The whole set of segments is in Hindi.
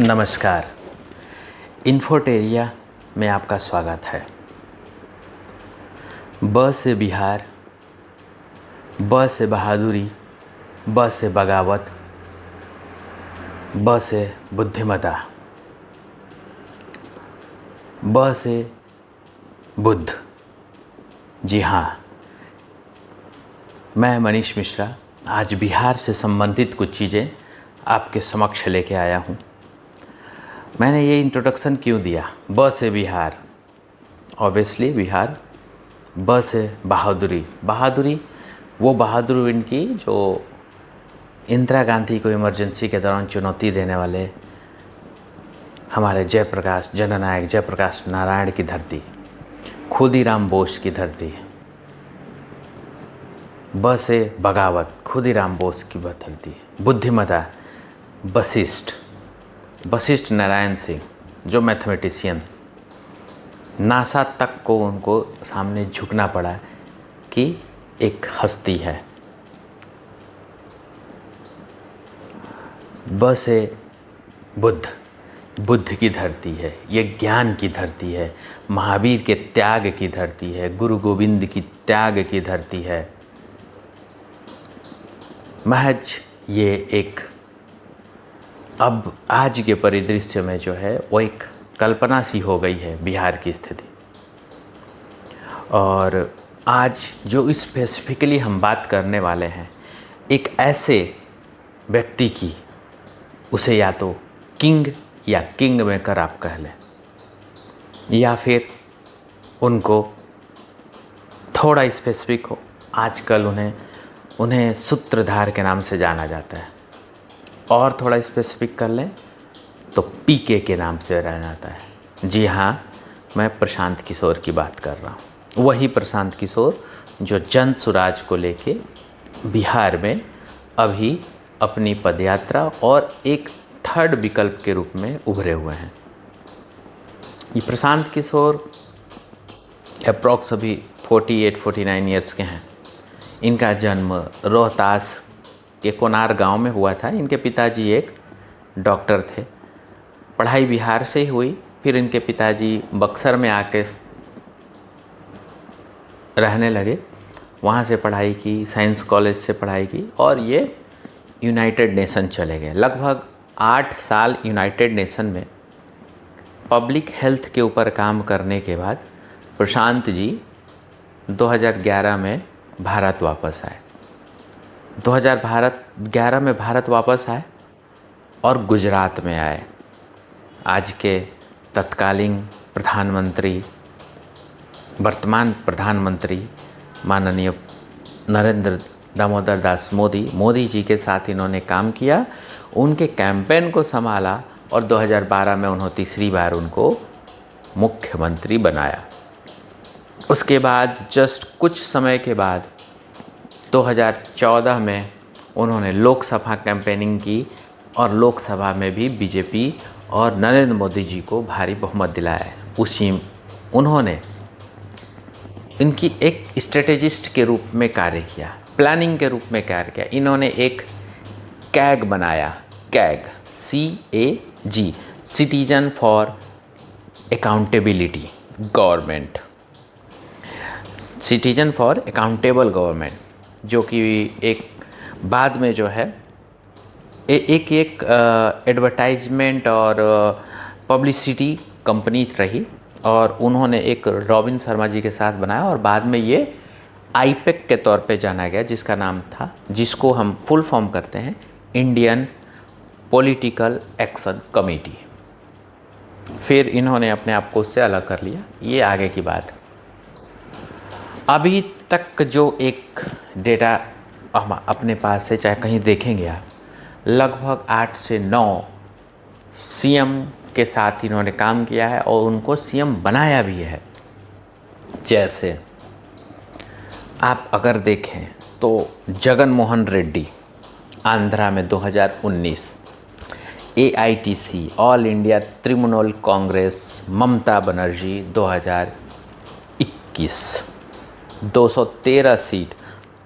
नमस्कार। इन्फोटेरिया में आपका स्वागत है। ब से बिहार, ब से बहादुरी, ब से बगावत, ब से बुद्धिमता, ब से बुद्ध। जी हाँ, मैं मनीष मिश्रा आज बिहार से संबंधित कुछ चीज़ें आपके समक्ष लेके आया हूँ। मैंने ये इंट्रोडक्शन क्यों दिया? ब से बिहार, ऑब्वियसली बिहार। ब से बहादुरी, बहादुरी वो बहादुरी इनकी जो इंदिरा गांधी को इमरजेंसी के दौरान चुनौती देने वाले हमारे जयप्रकाश, जननायक जयप्रकाश नारायण की धरती, खुदीराम बोस की धरती। ब से बगावत, खुदीराम बोस की धरती। बुद्धिमता, वशिष्ठ नारायण सिंह जो मैथमेटिशियन, नासा तक को उनको सामने झुकना पड़ा कि एक हस्ती है। ब से बुद्ध, बुद्ध की धरती है, ये ज्ञान की धरती है, महावीर के त्याग की धरती है, गुरु गोविंद की त्याग की धरती है। महज ये एक अब आज के परिदृश्य में जो है वो एक कल्पना सी हो गई है बिहार की स्थिति। और आज जो स्पेसिफिकली हम बात करने वाले हैं, एक ऐसे व्यक्ति की, उसे या तो किंग या किंग मेकर आप कह लें, या फिर उनको थोड़ा स्पेसिफिक हो, आजकल उन्हें सूत्रधार के नाम से जाना जाता है, और थोड़ा स्पेसिफिक कर लें तो पीके के नाम से जाना जाता है। जी हाँ, मैं प्रशांत किशोर की बात कर रहा हूँ। वही प्रशांत किशोर जो जन सुराज को लेके बिहार में अभी अपनी पदयात्रा और एक थर्ड विकल्प के रूप में उभरे हुए हैं। ये प्रशांत किशोर अप्रॉक्स अभी 48-49 ईयर्स के हैं। इनका जन्म रोहतास के कोनार गांव में हुआ था। इनके पिताजी एक डॉक्टर थे। पढ़ाई बिहार से ही हुई, फिर इनके पिताजी बक्सर में आके रहने लगे, वहाँ से पढ़ाई की, साइंस कॉलेज से पढ़ाई की, और ये यूनाइटेड नेशन चले गए। लगभग 8 साल यूनाइटेड नेशन में पब्लिक हेल्थ के ऊपर काम करने के बाद प्रशांत जी 2011 में भारत वापस आए। 2011 में भारत वापस आए और गुजरात में आए। आज के तत्कालीन प्रधानमंत्री, वर्तमान प्रधानमंत्री माननीय नरेंद्र दामोदर दास मोदी जी के साथ इन्होंने काम किया, उनके कैंपेन को संभाला, और 2012 में उन्होंने तीसरी बार उनको मुख्यमंत्री बनाया। उसके बाद जस्ट कुछ समय के बाद 2014 में उन्होंने लोकसभा कैंपेनिंग की, और लोकसभा में भी बीजेपी और नरेंद्र मोदी जी को भारी बहुमत दिलाया। उसी उन्होंने इनकी एक स्ट्रेटेजिस्ट के रूप में कार्य किया, प्लानिंग के रूप में कार्य किया। इन्होंने एक कैग बनाया, CAG CAG, citizen for accountability government, citizen for accountable government, जो कि एक बाद में जो है एक एडवर्टाइजमेंट और पब्लिसिटी कंपनी रही, और उन्होंने एक रॉबिन शर्मा जी के साथ बनाया, और बाद में ये आईपेक के तौर पे जाना गया, जिसका नाम था, जिसको हम फुल फॉर्म करते हैं इंडियन पॉलिटिकल एक्शन कमेटी। फिर इन्होंने अपने आप को उससे अलग कर लिया। ये आगे की बात। अभी तक जो एक डेटा हम अपने पास है, चाहे कहीं देखेंगे आप, लगभग 8 से 9 सीएम के साथ इन्होंने काम किया है, और उनको सीएम बनाया भी है। जैसे आप अगर देखें तो जगन मोहन रेड्डी आंध्रा में 2019, AITC all India Trinamool Congress Mamata Banerjee 2021, 213 seat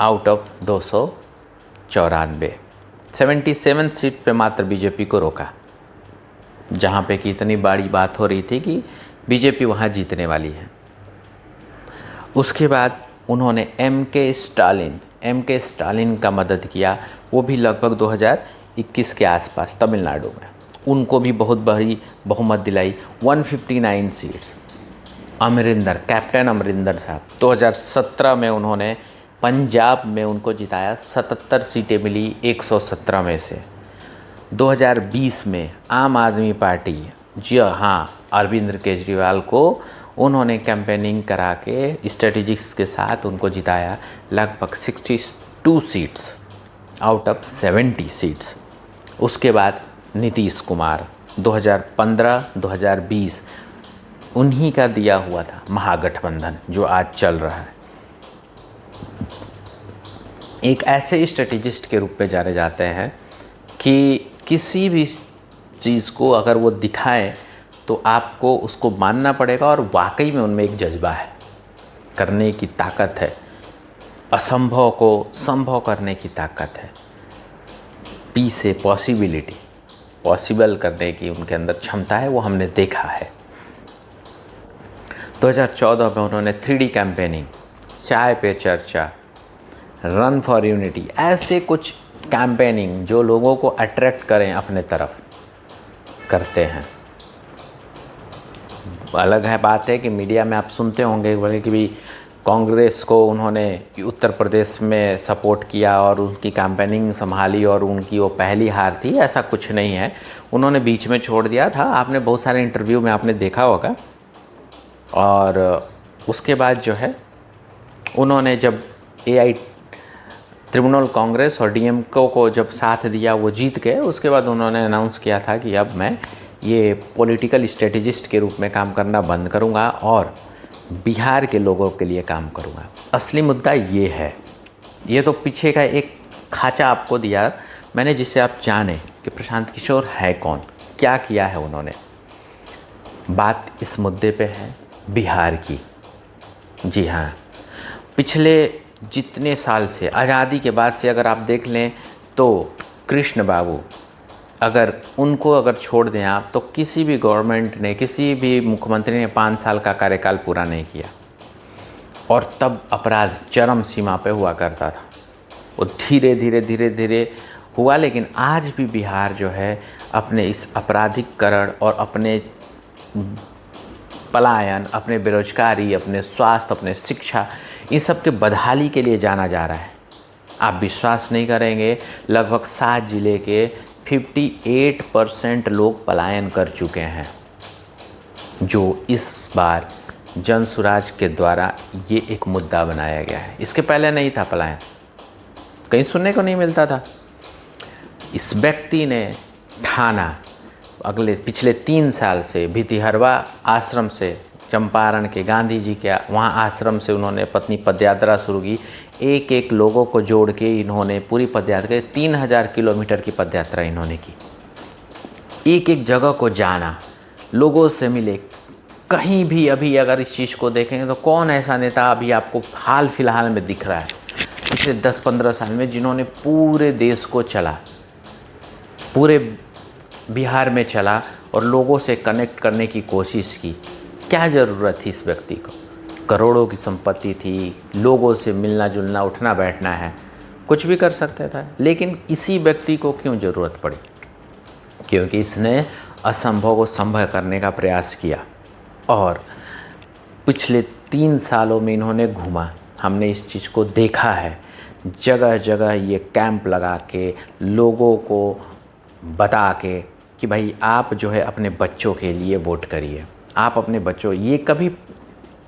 out of 294, 77 seat पे मात्र बीजेपी को रोका। जहाँ पे कि इतनी बड़ी बात हो रही थी कि बीजेपी वहाँ जीतने वाली है। उसके बाद उन्होंने एम के स्टालिन का मदद किया, वो भी लगभग 2021 के आसपास तमिलनाडु में, उनको भी बहुत बड़ी बहुमत दिलाई, 159 सीट्स। कैप्टन अमरिंदर साहब 2017 में उन्होंने पंजाब में उनको जिताया, 77 सीटें मिली 117 में से। 2020 में आम आदमी पार्टी, जी हाँ, अरविंद केजरीवाल को उन्होंने कैंपेनिंग करा के स्ट्रेटेजिक्स के साथ उनको जिताया, लगभग 62 सीट्स आउट ऑफ 70 सीट्स। उसके बाद नीतीश कुमार 2015-2020 उन्हीं का दिया हुआ था महागठबंधन जो आज चल रहा है। एक ऐसे स्ट्रेटेजिस्ट के रूप में जाने जाते हैं कि किसी भी चीज़ को अगर वो दिखाएं तो आपको उसको मानना पड़ेगा, और वाकई में उनमें एक जज्बा है, करने की ताकत है, असंभव को संभव करने की ताकत है, पी से पॉसिबल करने की उनके अंदर क्षमता है, वो हमने देखा है। 2014 में उन्होंने 3D कैंपेनिंग, चाय पे चर्चा, रन फॉर यूनिटी, ऐसे कुछ कैंपेनिंग जो लोगों को अट्रैक्ट करें अपने तरफ, करते हैं। अलग है बात है कि मीडिया में आप सुनते होंगे बोले कि भी कांग्रेस को उन्होंने उत्तर प्रदेश में सपोर्ट किया और उनकी कैंपेनिंग संभाली और उनकी वो पहली हार थी, ऐसा कुछ नहीं है। उन्होंने बीच में छोड़ दिया था, आपने बहुत सारे इंटरव्यू में आपने देखा होगा। और उसके बाद जो है उन्होंने जब तृणमूल कांग्रेस और डीएमके को जब साथ दिया, वो जीत गए। उसके बाद उन्होंने अनाउंस किया था कि अब मैं ये पॉलिटिकल स्ट्रेटेजिस्ट के रूप में काम करना बंद करूंगा और बिहार के लोगों के लिए काम करूंगा। असली मुद्दा ये है, ये तो पीछे का एक खाचा आपको दिया मैंने, जिससे आप जाने कि प्रशांत किशोर है कौन, क्या किया है उन्होंने। बात इस मुद्दे पे है बिहार की। जी हाँ, पिछले जितने साल से, आज़ादी के बाद से अगर आप देख लें तो कृष्ण बाबू, अगर उनको अगर छोड़ दें आप, तो किसी भी गवर्नमेंट ने, किसी भी मुख्यमंत्री ने 5 साल का कार्यकाल पूरा नहीं किया, और तब अपराध चरम सीमा पे हुआ करता था। वो धीरे धीरे हुआ, लेकिन आज भी बिहार जो है अपने इस आपराधिकरण और अपने पलायन, अपने बेरोजगारी, अपने स्वास्थ्य, अपने शिक्षा, इन सब के बदहाली के लिए जाना जा रहा है। आप विश्वास नहीं करेंगे, लगभग 7 जिले के 58% लोग पलायन कर चुके हैं, जो इस बार जन सुराज के द्वारा ये एक मुद्दा बनाया गया है। इसके पहले नहीं था पलायन, कहीं सुनने को नहीं मिलता था। इस व्यक्ति ने ठाना, पिछले 3 साल से भितिहरवा आश्रम से, चंपारण के गांधी जी के वहाँ आश्रम से उन्होंने अपनी पदयात्रा शुरू की। एक लोगों को जोड़ के इन्होंने पूरी पदयात्रा, 3000 किलोमीटर की पदयात्रा इन्होंने की। एक जगह को जाना, लोगों से मिले। कहीं भी अभी अगर इस चीज़ को देखेंगे तो कौन ऐसा नेता अभी आपको हाल फिलहाल में दिख रहा है पिछले 10-15 साल में, जिन्होंने पूरे देश को चला, पूरे बिहार में चला और लोगों से कनेक्ट करने की कोशिश की। क्या ज़रूरत थी इस व्यक्ति को? करोड़ों की संपत्ति थी, लोगों से मिलना जुलना, उठना बैठना है, कुछ भी कर सकता था। लेकिन इसी व्यक्ति को क्यों ज़रूरत पड़ी? क्योंकि इसने असंभव को संभव करने का प्रयास किया, और पिछले 3 सालों में इन्होंने घूमा, हमने इस चीज़ को देखा है। जगह जगह ये कैंप लगा के लोगों को बता के कि भाई आप जो है अपने बच्चों के लिए वोट करिए, आप अपने बच्चों, ये कभी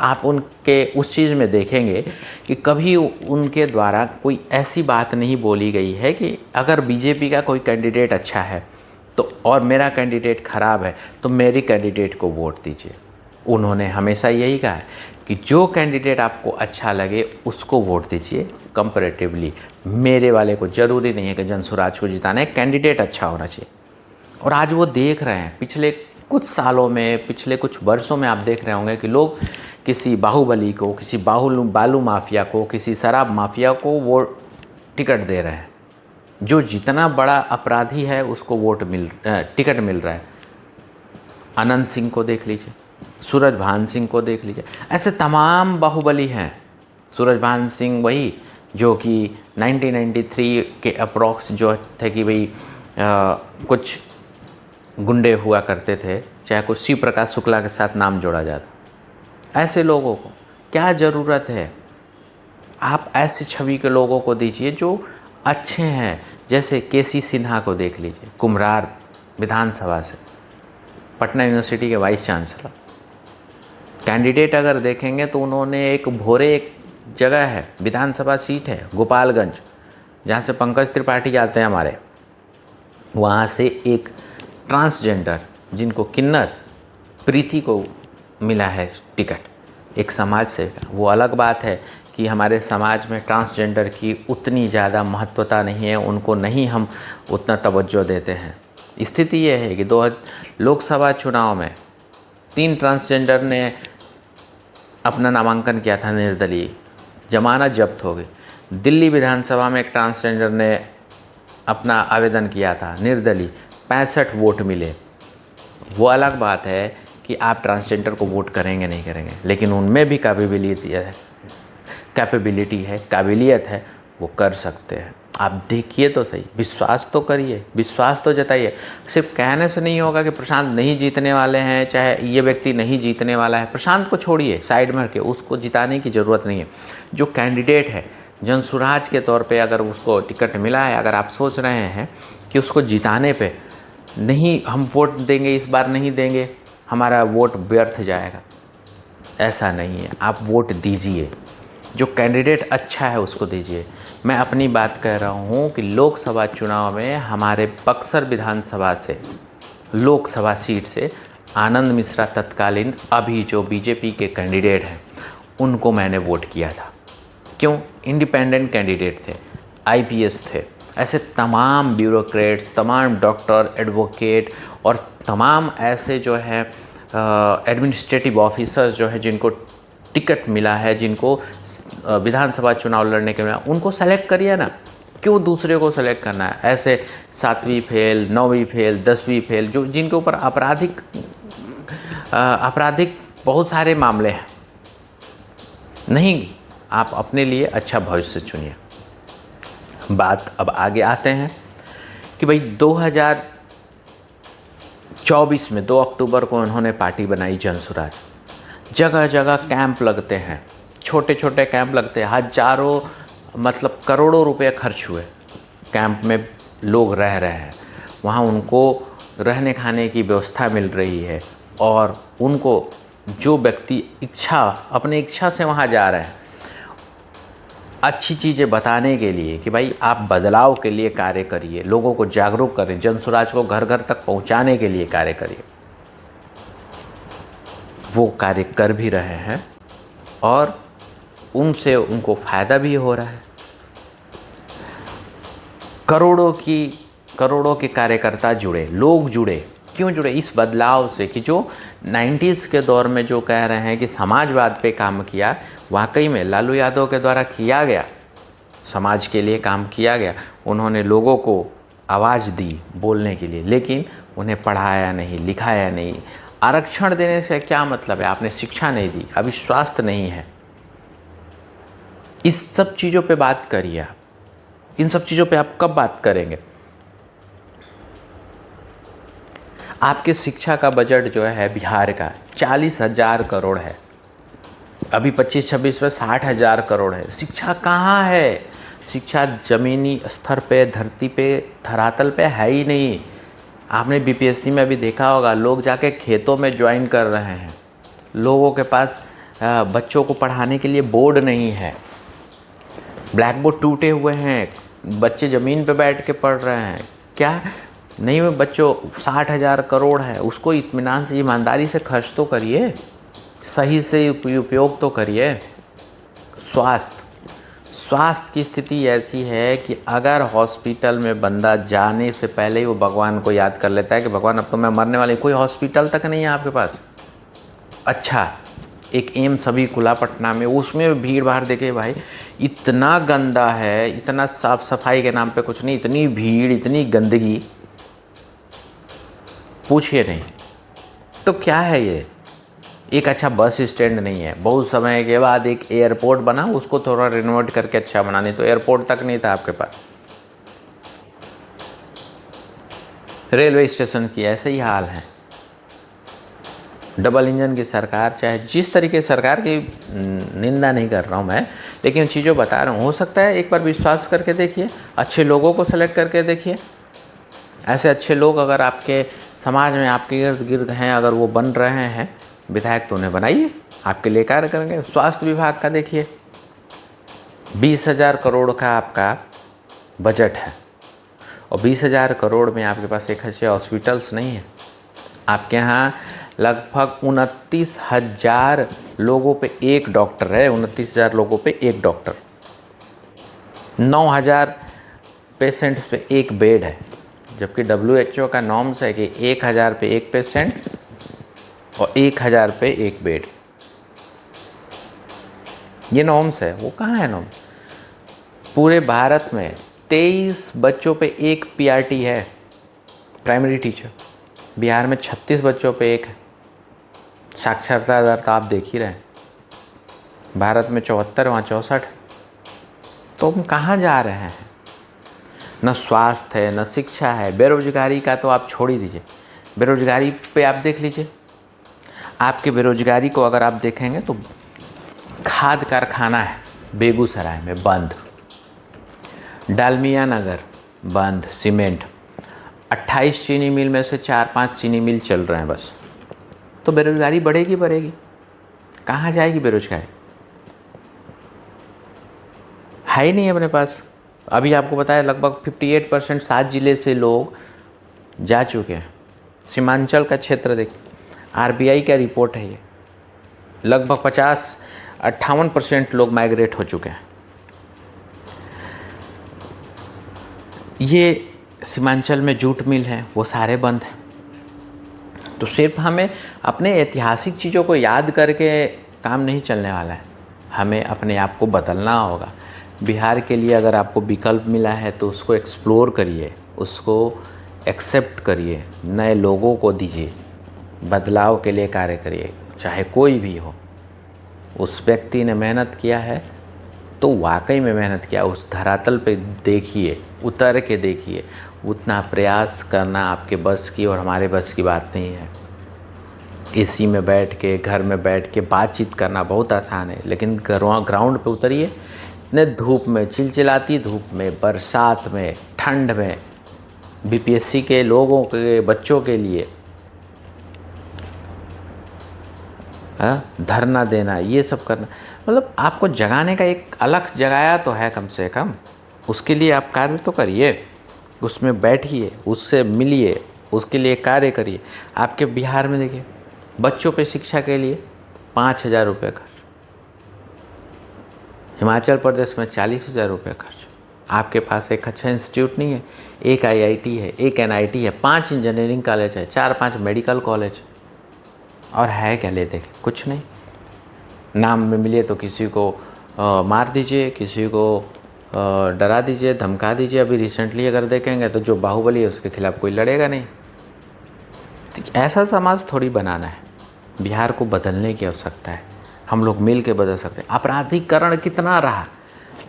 आप उनके उस चीज़ में देखेंगे कि कभी उनके द्वारा कोई ऐसी बात नहीं बोली गई है कि अगर बीजेपी का कोई कैंडिडेट अच्छा है तो और मेरा कैंडिडेट ख़राब है तो मेरी कैंडिडेट को वोट दीजिए। उन्होंने हमेशा यही कहा है कि जो कैंडिडेट आपको अच्छा लगे उसको वोट दीजिए कंपैरेटिवली। मेरे वाले को ज़रूरी नहीं है कि जनसुराज को जिताना है, कैंडिडेट अच्छा होना चाहिए। और आज वो देख रहे हैं, पिछले कुछ सालों में, पिछले कुछ वर्षों में आप देख रहे होंगे कि लोग किसी बाहुबली को, किसी बालू माफिया को, किसी शराब माफिया को वो टिकट दे रहे हैं। जो जितना बड़ा अपराधी है उसको टिकट मिल रहा है। अनंत सिंह को देख लीजिए, सूरजभान सिंह को देख लीजिए, ऐसे तमाम बाहुबली हैं। सूरजभान सिंह वही जो कि 1993 के अप्रॉक्स जो थे कि भाई कुछ गुंडे हुआ करते थे, चाहे कुछ शिव प्रकाश शुक्ला के साथ नाम जोड़ा जाता। ऐसे लोगों को क्या ज़रूरत है? आप ऐसी छवि के लोगों को दीजिए जो अच्छे हैं। जैसे केसी सिन्हा को देख लीजिए, कुम्हरार विधानसभा से, पटना यूनिवर्सिटी के वाइस चांसलर। कैंडिडेट अगर देखेंगे तो उन्होंने एक भोरे एक जगह है, विधानसभा सीट है गोपालगंज, जहाँ से पंकज त्रिपाठी आते हैं हमारे, वहाँ से एक ट्रांसजेंडर जिनको किन्नर प्रीति को मिला है टिकट, एक समाज से। वो अलग बात है कि हमारे समाज में ट्रांसजेंडर की उतनी ज़्यादा महत्वता नहीं है, उनको नहीं हम उतना तवज्जो देते हैं। स्थिति ये है कि लोकसभा चुनाव में 3 ट्रांसजेंडर ने अपना नामांकन किया था निर्दलीय, जमानत जब्त हो गई। दिल्ली विधानसभा में एक ट्रांसजेंडर ने अपना आवेदन किया था निर्दलीय, 65 वोट मिले। वो अलग बात है कि आप ट्रांसजेंडर को वोट करेंगे नहीं करेंगे, लेकिन उनमें भी कैपेबिलिटी है, काबिलियत है, वो कर सकते हैं। आप देखिए तो सही, विश्वास तो करिए, विश्वास तो जताइए। सिर्फ कहने से नहीं होगा कि प्रशांत नहीं जीतने वाले हैं, चाहे ये व्यक्ति नहीं जीतने वाला है। प्रशांत को छोड़िए साइड में रखिए, उसको जिताने की ज़रूरत नहीं है। जो कैंडिडेट है जनसुराज के तौर पे अगर उसको टिकट मिला है, अगर आप सोच रहे हैं कि उसको जिताने पे नहीं हम वोट देंगे, इस बार नहीं देंगे, हमारा वोट व्यर्थ जाएगा, ऐसा नहीं है। आप वोट दीजिए, जो कैंडिडेट अच्छा है उसको दीजिए। मैं अपनी बात कह रहा हूँ कि लोकसभा चुनाव में हमारे बक्सर विधानसभा से, लोकसभा सीट से आनंद मिश्रा तत्कालीन अभी जो बीजेपी के कैंडिडेट हैं उनको मैंने वोट किया था। क्यों? इंडिपेंडेंट कैंडिडेट थे, आईपीएस थे। ऐसे तमाम ब्यूरोक्रेट्स, तमाम डॉक्टर, एडवोकेट और तमाम ऐसे जो है एडमिनिस्ट्रेटिव ऑफिसर्स जो है जिनको टिकट मिला है, जिनको विधानसभा चुनाव लड़ने के मिला, उनको सेलेक्ट करिए ना। क्यों दूसरे को सेलेक्ट करना है? ऐसे 7वीं फेल, 9वीं फेल, 10वीं फेल जो जिनके ऊपर आपराधिक बहुत सारे मामले हैं, नहीं, आप अपने लिए अच्छा भविष्य चुनिए। बात अब आगे आते हैं कि भाई 2024 में 2 अक्टूबर को उन्होंने पार्टी बनाई जनसुराज। जगह जगह कैंप लगते हैं, छोटे छोटे कैंप लगते हैं, हजारों मतलब करोड़ों रुपए खर्च हुए। कैंप में लोग रह रहे हैं, वहाँ उनको रहने खाने की व्यवस्था मिल रही है, और उनको जो व्यक्ति अपनी इच्छा से वहाँ जा रहे हैं, अच्छी चीज़ें बताने के लिए कि भाई आप बदलाव के लिए कार्य करिए, लोगों को जागरूक करें, जनसुराज को घर घर तक पहुँचाने के लिए कार्य करिए। वो कार्य कर भी रहे हैं और उनसे उनको फ़ायदा भी हो रहा है। करोड़ों के कार्यकर्ता जुड़े, लोग जुड़े। क्यों जुड़े? इस बदलाव से कि जो 90s के दौर में जो कह रहे हैं कि समाजवाद पे काम किया, वाकई में लालू यादव के द्वारा किया गया, समाज के लिए काम किया गया। उन्होंने लोगों को आवाज़ दी बोलने के लिए, लेकिन उन्हें पढ़ाया नहीं, लिखाया नहीं। आरक्षण देने से क्या मतलब है? आपने शिक्षा नहीं दी, अभी स्वास्थ्य नहीं है। इस सब चीज़ों पे बात करिए आप। इन सब चीज़ों पे आप कब बात करेंगे? आपके शिक्षा का बजट जो है बिहार का 40,000 करोड़ है, अभी 25-26 में 60,000 करोड़ है। शिक्षा कहाँ है? शिक्षा ज़मीनी स्तर पे, धरती पे, धरातल पे है ही नहीं। आपने बीपीएससी में भी देखा होगा, लोग जाके खेतों में ज्वाइन कर रहे हैं। लोगों के पास बच्चों को पढ़ाने के लिए बोर्ड नहीं है, ब्लैक बोर्ड टूटे हुए हैं, बच्चे ज़मीन पे बैठ के पढ़ रहे हैं। क्या नहीं? में बच्चों 60,000 करोड़ है, उसको इत्मीनान से, ईमानदारी से खर्च तो करिए, सही से उपयोग तो करिए। स्वास्थ्य की स्थिति ऐसी है कि अगर हॉस्पिटल में बंदा जाने से पहले ही वो भगवान को याद कर लेता है कि भगवान अब तो मैं मरने वाली, कोई हॉस्पिटल तक नहीं है आपके पास। अच्छा, एक एम्स अभी खुला पटना में, उसमें भीड़ भाड़ देखे भाई, इतना गंदा है, इतना साफ सफाई के नाम पे कुछ नहीं, इतनी भीड़, इतनी गंदगी, पूछिए नहीं। तो क्या है ये? एक अच्छा बस स्टैंड नहीं है। बहुत समय के बाद एक एयरपोर्ट बना, उसको थोड़ा रिनोवेट करके अच्छा बना, नहीं तो एयरपोर्ट तक नहीं था आपके पास। रेलवे स्टेशन की ऐसे ही हाल है। डबल इंजन की सरकार, चाहे जिस तरीके से सरकार की निंदा नहीं कर रहा हूँ मैं, लेकिन चीज़ों बता रहा हूँ। हो सकता है एक बार विश्वास करके देखिए, अच्छे लोगों को सेलेक्ट करके देखिए। ऐसे अच्छे लोग अगर आपके समाज में आपके इर्द गिर्द हैं, अगर वो बन रहे हैं विधायक, तो उन्हें बनाइए, आपके लिए कार्य करेंगे। स्वास्थ्य विभाग का देखिए, 20,000 करोड़ का आपका बजट है, और 20,000 करोड़ में आपके पास एक अच्छे हॉस्पिटल्स नहीं है। आपके यहाँ लगभग 29,000 लोगों पे एक डॉक्टर है, 29,000 लोगों पे एक डॉक्टर, 9,000 पेशेंट्स पे एक बेड है, जबकि WHO का नॉर्म्स है कि 1,000 पे एक पेशेंट और 1,000 पे एक बेड। ये नॉर्म्स है। वो कहाँ है नॉर्म्स? पूरे भारत में 23 बच्चों पे एक PRT है, प्राइमरी टीचर। बिहार में 36 बच्चों पे एक है। साक्षरता दर तो आप देख ही रहे हैं, भारत में 74, वहाँ 64। तो हम कहाँ जा रहे हैं? न स्वास्थ्य है, न शिक्षा है। बेरोजगारी का तो आप छोड़ ही दीजिए। बेरोजगारी पे आप देख लीजिए, आपके बेरोजगारी को अगर आप देखेंगे तो खाद कारखाना है बेगूसराय में बंद, डालमिया नगर बंद, सीमेंट। 28 चीनी मिल में से 4-5 चीनी मिल चल रहे हैं बस। तो बेरोजगारी बढ़ेगी बढ़ेगी, कहाँ जाएगी बेरोजगारी? है ही नहीं अपने पास। अभी आपको बताया लगभग 58% 7 जिले से लोग जा चुके हैं। सीमांचल का क्षेत्र देखिए, RBI का रिपोर्ट है ये, लगभग 58% लोग माइग्रेट हो चुके हैं। ये सीमांचल में जूट मिल है, वो सारे बंद हैं। तो सिर्फ हमें अपने ऐतिहासिक चीज़ों को याद करके काम नहीं चलने वाला है, हमें अपने आप को बदलना होगा। बिहार के लिए अगर आपको विकल्प मिला है तो उसको एक्सप्लोर करिए, उसको एक्सेप्ट करिए, नए लोगों को दीजिए, बदलाव के लिए कार्य करिए, चाहे कोई भी हो। उस व्यक्ति ने मेहनत किया है तो वाकई में मेहनत किया, उस धरातल पे देखिए, उतर के देखिए। उतना प्रयास करना आपके बस की और हमारे बस की बात नहीं है। एसी में बैठ के, घर में बैठ के बातचीत करना बहुत आसान है, लेकिन ग्राउंड पे उतरिए, इतने धूप में, चिलचिलाती धूप में, बरसात में, ठंड में, BPSC के लोगों के बच्चों के लिए धरना देना, ये सब करना, मतलब आपको जगाने का एक अलग जगाया तो है कम से कम, उसके लिए आप कार्य तो करिए, उसमें बैठिए, उससे मिलिए, उसके लिए कार्य करिए। आपके बिहार में देखिए, बच्चों पे शिक्षा के लिए 5,000 रुपये खर्च, हिमाचल प्रदेश में 40,000 रुपये खर्च। आपके पास एक अच्छा इंस्टीट्यूट नहीं है, एक IIT है, एक NIT है, 5 इंजीनियरिंग कॉलेज है, 4-5 मेडिकल कॉलेज, और है क्या ले देखे? कुछ नहीं। नाम में मिले तो किसी को मार दीजिए, किसी को डरा दीजिए, धमका दीजिए। अभी रिसेंटली अगर देखेंगे तो जो बाहुबली है उसके खिलाफ़ कोई लड़ेगा नहीं। तो ऐसा समाज थोड़ी बनाना है। बिहार को बदलने की आवश्यकता है, हम लोग मिल के बदल सकते हैं। अपराधीकरण कितना रहा,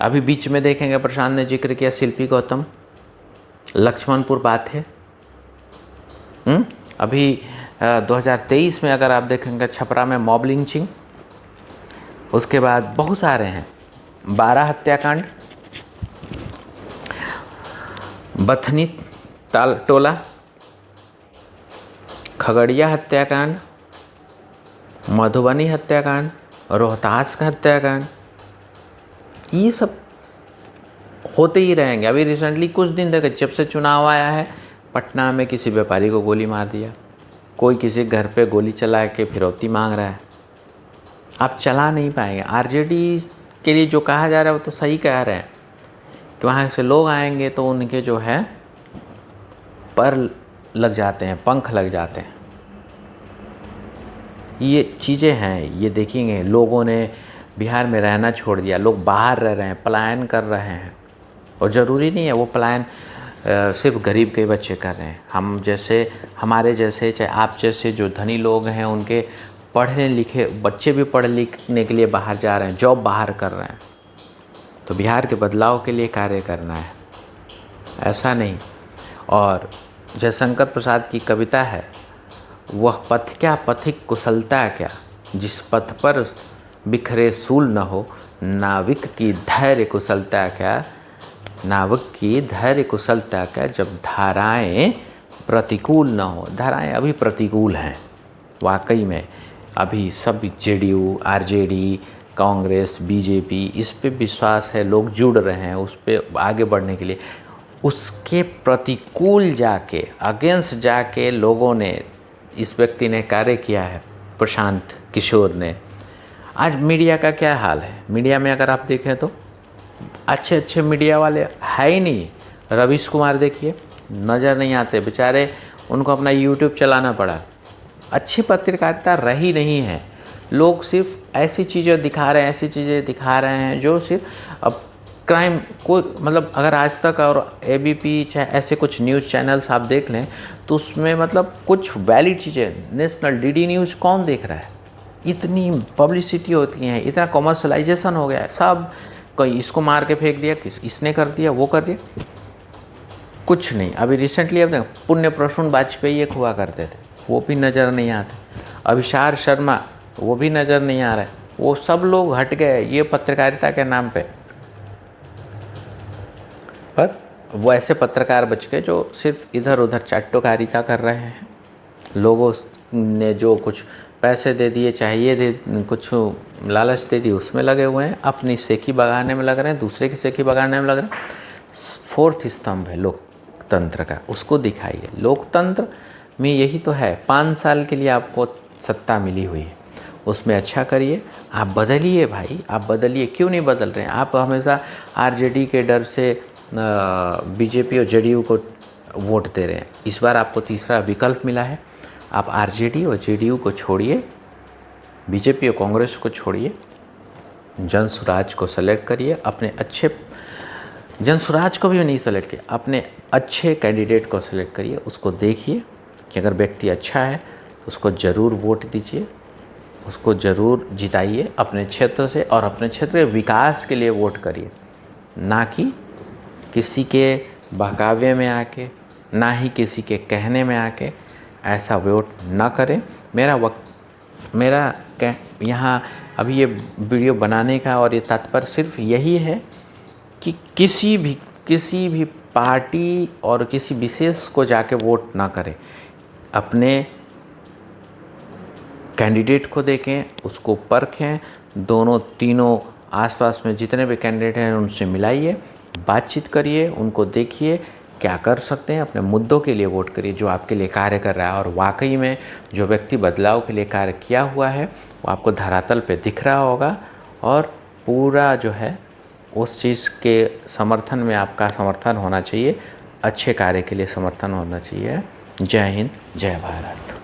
अभी बीच में देखेंगे प्रशांत ने जिक्र किया, शिल्पी गौतम, लक्ष्मणपुर बात है। अभी 2023 में अगर आप देखेंगे छपरा में मॉब लिंचिंग, उसके बाद बहुत सारे हैं, 12 हत्याकांड, बथनी टोला, खगड़िया हत्याकांड, मधुबनी हत्याकांड, रोहतास का हत्याकांड, ये सब होते ही रहेंगे। अभी रिसेंटली कुछ दिन तक जब से चुनाव आया है, पटना में किसी व्यापारी को गोली मार दिया, कोई किसी घर पे गोली चला के फिरौती मांग रहा है। आप चला नहीं पाएंगे। RJD के लिए जो कहा जा रहा है वो तो सही कह रहे हैं कि वहाँ से लोग आएंगे तो उनके जो है पर लग जाते हैं, पंख लग जाते हैं। ये चीज़ें हैं, ये देखेंगे। लोगों ने बिहार में रहना छोड़ दिया, लोग बाहर रह रहे हैं, पलायन कर रहे हैं। और ज़रूरी नहीं है वो पलायन सिर्फ गरीब के बच्चे कर रहे हैं। हम जैसे, हमारे जैसे, चाहे आप जैसे जो धनी लोग हैं, उनके पढ़े लिखे बच्चे भी पढ़ लिखने के लिए बाहर जा रहे हैं, जॉब बाहर कर रहे हैं। तो बिहार के बदलाव के लिए कार्य करना है, ऐसा नहीं। और जयशंकर प्रसाद की कविता है, वह पथ क्या पथिक कुशलता क्या, जिस पथ पर बिखरे सूल न हो, नाविक की धैर्य कुशलता क्या, नाविक की धैर्य कुशलता क्या, जब धाराएं प्रतिकूल न हो। धाराएं अभी प्रतिकूल हैं, वाकई में अभी सब जेडीयू, आरजेडी, कांग्रेस, बीजेपी, इस पे विश्वास है, लोग जुड़ रहे हैं उस पे आगे बढ़ने के लिए। उसके प्रतिकूल जाके, अगेंस्ट जाके लोगों ने, इस व्यक्ति ने कार्य किया है, प्रशांत किशोर ने। आज मीडिया का क्या हाल है, मीडिया में अगर आप देखें तो अच्छे अच्छे मीडिया वाले है ही नहीं। रवीश कुमार देखिए, नज़र नहीं आते बेचारे, उनको अपना यूट्यूब चलाना पड़ा। अच्छी पत्रकारिता रही नहीं है, लोग सिर्फ ऐसी चीज़ें दिखा रहे हैं, ऐसी चीज़ें दिखा रहे हैं जो सिर्फ अब क्राइम को, मतलब अगर आज तक और एबीपी चाहे ऐसे कुछ न्यूज़ चैनल्स आप देख लें तो उसमें मतलब कुछ वैलिड चीज़ें, नेशनल डीडी न्यूज़ कौन देख रहा है? इतनी पब्लिसिटी होती है, इतना कॉमर्शलाइजेशन हो गया है, सब कोई इसको मार के फेंक दिया, इसने कर दिया, वो कर दिया, कुछ नहीं। अभी रिसेंटली अब पुण्य प्रसून वाजपेयी एक हुआ करते थे, वो भी नज़र नहीं आते। अभिसार शर्मा, वो भी नज़र नहीं आ रहा है। वो सब लोग हट गए ये पत्रकारिता के नाम पे, पर वो ऐसे पत्रकार बच गए जो सिर्फ इधर उधर चाटुकारिता कर रहे हैं। लोगों ने जो कुछ पैसे दे दिए, चाहिए दे, कुछ लालच दे दी, उसमें लगे हुए हैं, अपनी सेखी बगाने में लग रहे हैं, दूसरे की सेखी बगाने में लग रहे हैं। फोर्थ स्तंभ है लोकतंत्र का, उसको दिखाइए। लोकतंत्र में यही तो है, 5 साल के लिए आपको सत्ता मिली हुई है, उसमें अच्छा करिए, आप बदलिए भाई, आप बदलिए। क्यों नहीं बदल रहे हैं? आप हमेशा आरजेडी के डर से बीजेपी और जेडीयू को वोट दे रहे हैं। इस बार आपको तीसरा विकल्प मिला है, आप आरजेडी और जेडीयू को छोड़िए, बीजेपी और कांग्रेस को छोड़िए, जनसुराज को सेलेक्ट करिए। अपने अच्छे, जनसुराज को भी नहीं सेलेक्ट किया, अपने अच्छे कैंडिडेट को सेलेक्ट करिए, उसको देखिए कि अगर व्यक्ति अच्छा है तो उसको ज़रूर वोट दीजिए, उसको ज़रूर जिताइए अपने क्षेत्र से, और अपने क्षेत्र के विकास के लिए वोट करिए, ना कि किसी के बहकावे में आके, ना ही किसी के कहने में आके। ऐसा वोट ना करें। मेरा यहाँ अभी ये वीडियो बनाने का और ये तात्पर्य सिर्फ यही है कि किसी भी पार्टी और किसी विशेष को जाके वोट ना करें। अपने कैंडिडेट को देखें, उसको परखें, दोनों तीनों आसपास में जितने भी कैंडिडेट हैं उनसे मिलाइए, बातचीत करिए, उनको देखिए क्या कर सकते हैं, अपने मुद्दों के लिए वोट करिए जो आपके लिए कार्य कर रहा है। और वाकई में जो व्यक्ति बदलाव के लिए कार्य किया हुआ है वो आपको धरातल पे दिख रहा होगा, और पूरा जो है उस चीज़ के समर्थन में आपका समर्थन होना चाहिए, अच्छे कार्य के लिए समर्थन होना चाहिए। जय हिंद, जय भारत।